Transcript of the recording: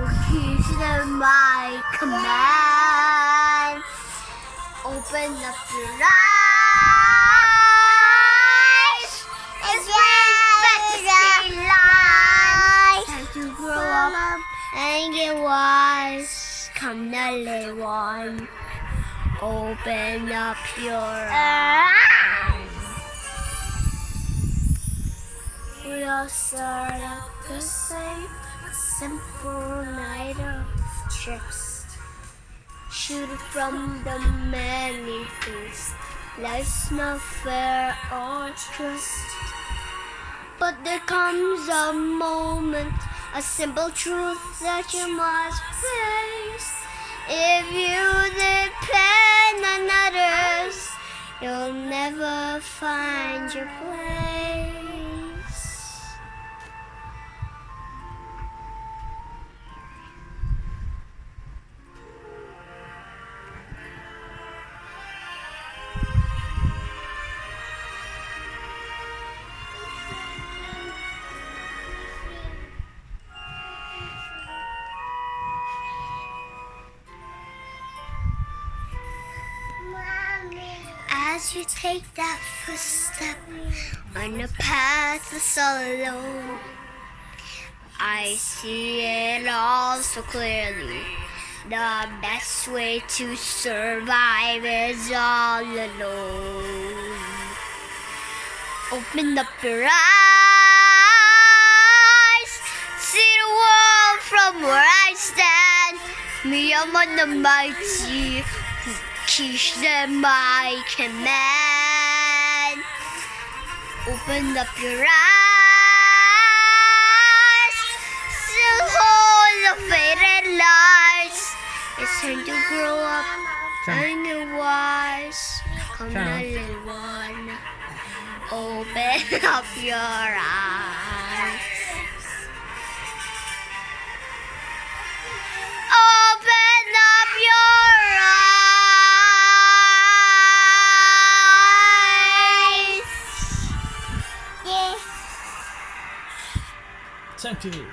He's my command. Open up your eyes. It's fantasy life. Time to grow up and get wise. Come now, little one. Open up your eyes. We all start out the same, simple night of trust. Shoot from the many things. Life's not fair or just. But there comes a moment, a simple truth that you must face. If you depend on others, you'll never find your place. As you take that first step on the path that's all alone, I see it all so clearly. The best way to survive is all alone. Open up your eyes, see the world from where I stand. Me, I'm on the mighty. Teach them my command. Open up your eyes, still hold the faded lights. It's time to grow up and get wise. Come on, little one, open up your eyes. Open up your eyes. Thank you.